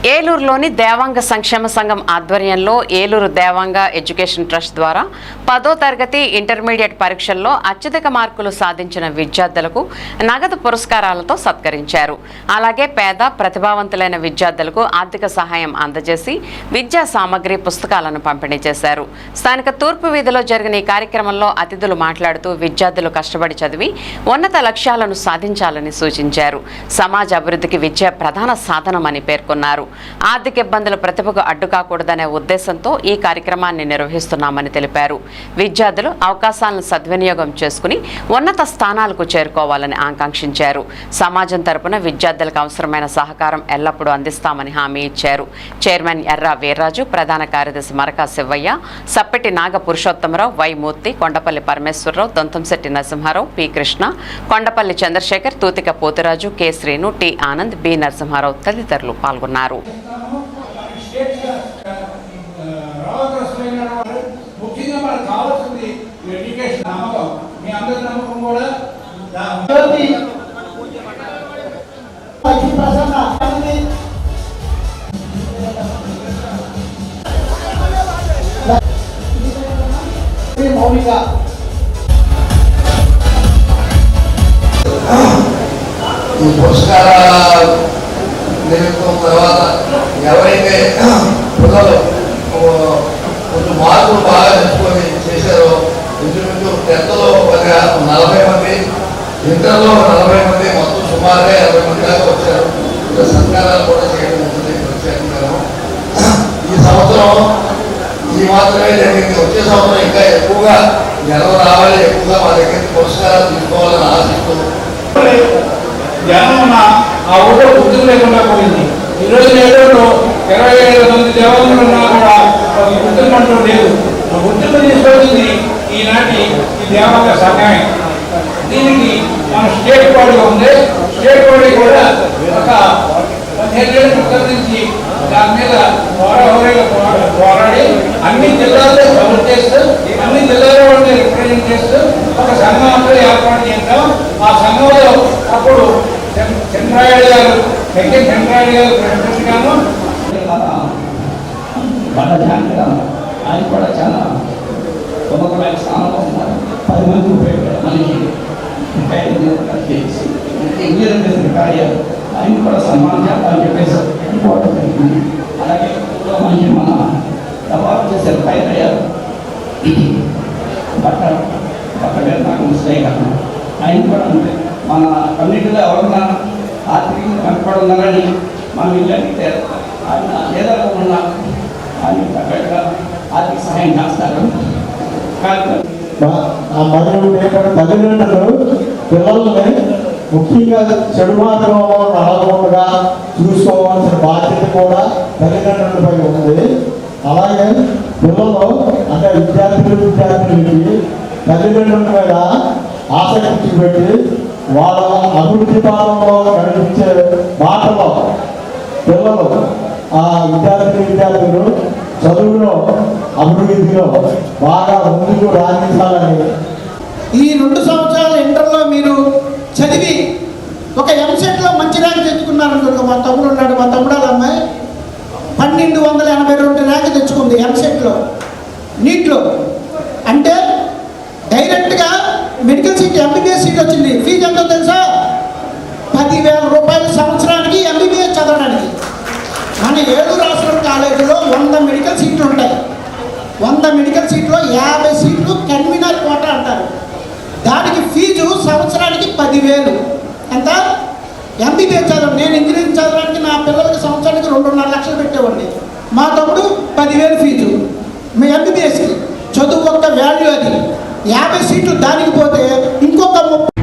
ఏలూరులోని దేవాంగ సంక్షేమ సంఘం ఆధ్వర్యంలో ఏలూరు దేవాంగ ఎడ్యుకేషన్ ట్రస్ట్ ద్వారా 10వ తరగతి ఇంటర్మీడియట్ పరీక్షల్లో అత్యధిక మార్కులు సాధించిన విద్యార్థులకు నగదు పురస్కారాలతో సత్కరించారు. అలాగే పేద ప్రతిభావంతులైన విద్యార్థులకు ఆర్థిక సహాయం అందజేసి విద్యా సామగ్రి పుస్తకాలను పంపిణీ చేశారు. స్థానిక తూర్పు వీధిలో జరిగిన ఈ కార్యక్రమంలో అతిథులు మాట్లాడుతూ విద్యార్థులు కష్టపడి చదివి ఉన్నత లక్ష్యాలను సాధించాలని సూచించారు. సమాజ అభివృద్ధికి విద్య ప్రధాన సాధనమని పేర్కొన్నారు. ఆర్థిక ఇబ్బందులు ప్రతిభకు అడ్డు కాకూడదనే ఉద్దేశంతో ఈ కార్యక్రమాన్ని నిర్వహిస్తున్నామని తెలిపారు. విద్యార్థులు అవకాశాలను సద్వినియోగం చేసుకుని ఉన్నత స్థానాలకు చేరుకోవాలని ఆకాంక్షించారు. సమాజం తరపున విద్యార్థులకు అవసరమైన సహకారం ఎల్లప్పుడూ అందిస్తామని హామీ ఇచ్చారు. చైర్మన్ ఎర్రా వీర్రాజు, ప్రధాన కార్యదర్శి Maraka Sivayya, Sappeti Naga Purushothamarao, Y Murthy, Kondapalli Parameswararao, Dontamsetti Narasimharao, P Krishna, Kondapalli Chandrasekhar, Tuthika Poturaju, K Srinu, T Anand, B Narasimharao తదితరులు పాల్గొన్నారు. ఈ పురస్కార నిమిత్తం తర్వాత ఎవరైతే పిల్లలు కొంచెం మార్కులు బాగా తెచ్చుకొని చేశారో ఇంచుమించు 10థలో 40 మంది, ఇంటర్లో 40 మంది, మొత్తం సుమారుగా 20 మంది దాకా వచ్చారు. ఇంకా సత్కారాలు కూడా చేయడం ఉంటుంది ప్రత్యేకంగా. ఈ సంవత్సరం ఈ మాత్రమే జరిగింది. వచ్చే సంవత్సరం ఇంకా ఎక్కువగా జనం రావాలి, ఎక్కువగా మా దగ్గర పురస్కారాలు తీసుకోవాలని ఆశిస్తూ జనం ఆ ఊళ్ళో గుర్తుకు లేకుండా పోయింది. ఈరోజు ఏదో 27 మంది దేవాలయాలు ఉన్నా కూడా గుర్తుమంటూ లేదు. గుర్తుకు తీసుకొచ్చింది ఈనాటి ఈ దేవాలయ సంఘమే. దీనికి మన స్టేట్ బాడీ ఉంది. స్టేట్ బాడీ కూడా ఒక 15 ఏళ్ళ క్రితం నుంచి దాని మీద పోరాడి అన్ని జిల్లాల్లో కవర్ చేస్తూ అన్ని జిల్లాలో వాళ్ళని రిప్రజెంట్ చేస్తూ ఒక సంఘం ఏర్పాటు చేద్దాం. ఆ సంఘంలో అప్పుడు చంద్రాయుడు గారు ప్రెసిడెంట్ గాను ఆయన కూడా చాలా ప్రముఖమైన స్థానంలో ఉన్నారు. 10 మంది ఉపయోగపడే మనిషి ఇంజనీర్ చేసిన కార్యాలు ఆయన కూడా సన్మానం చేద్దామని చెప్పేసి అనుకోవడం జరిగింది. అలాగే మంచి మన డెవలప్ చేశారు ఖైరయ్యారు బట్ట నాకు ముస్తాయి కదా. ఆయన కూడా అంటే మన కమ్యూనిటీలో ఎవరన్నా ఆర్థికంగా కనపడి ఉన్నారని మనం ఇల్లంటే ఆయన ఏదైనా ఆయన తగ్గట్టుగా ఆర్థిక సహాయం చేస్తారు. తల్లిదండ్రులు పిల్లల్ని ముఖ్యంగా చెడు మార్గంలో నడవకుండా చూసుకోవాల్సిన బాధ్యత కూడా తల్లిదండ్రులపై ఉంది. అలాగే పిల్లలు అంటే విద్యార్థులకి తల్లిదండ్రుల మీద ఆసక్తి పెట్టి వాళ్ళ అభివృద్ధి పాలనలో నడిపించే బాటలో పిల్లలు ఆ విద్యార్థులు చదువులో అభివృద్ధిలో బాగా ముందుకు రాణించాలని ఈ 2 సంవత్సరాల ఇంటర్లో మీరు చదివి ఒక ఎంసెట్లో మంచి ర్యాంక్ తెచ్చుకున్నారనుకో. మా తమ్ముడు ఉన్నాడు, మా తమ్ముడు అమ్మాయి 1282 ర్యాంక్ తెచ్చుకుంది ఎంసెట్లో, నీట్లో. అంటే డైరెక్ట్గా మెడికల్ సీట్ ఎంబీబీఎస్ సీట్ వచ్చింది. ఫీజు ఎంతో తెలుసా? 10,000 రూపాయలు సంవత్సరానికి ఎంబీబీఎస్ చదవడానికి. మన ఏలూరు రాష్ట్రం కాలేజీలో 100 మెడికల్ సీట్లు ఉంటాయి. 100 మెడికల్ సీట్లో 50 సీట్లు కన్వీనర్ కోటా అంటారు. దానికి ఫీజు సంవత్సరానికి 10,000. ఎంత? ఎంబీబీఎస్ చదవడం. నేను ఇంజనీరింగ్ చదవడానికి నా పిల్లలకి సంవత్సరానికి 2.5 లక్షలు పెట్టేవాడిని. మా తమ్ముడు 10,000 ఫీజు. మీ ఎంబీబీఎస్కి చదువు యొక్క వాల్యూ అది. 50 సీట్లు దానికి పోతే ఇంకొక 30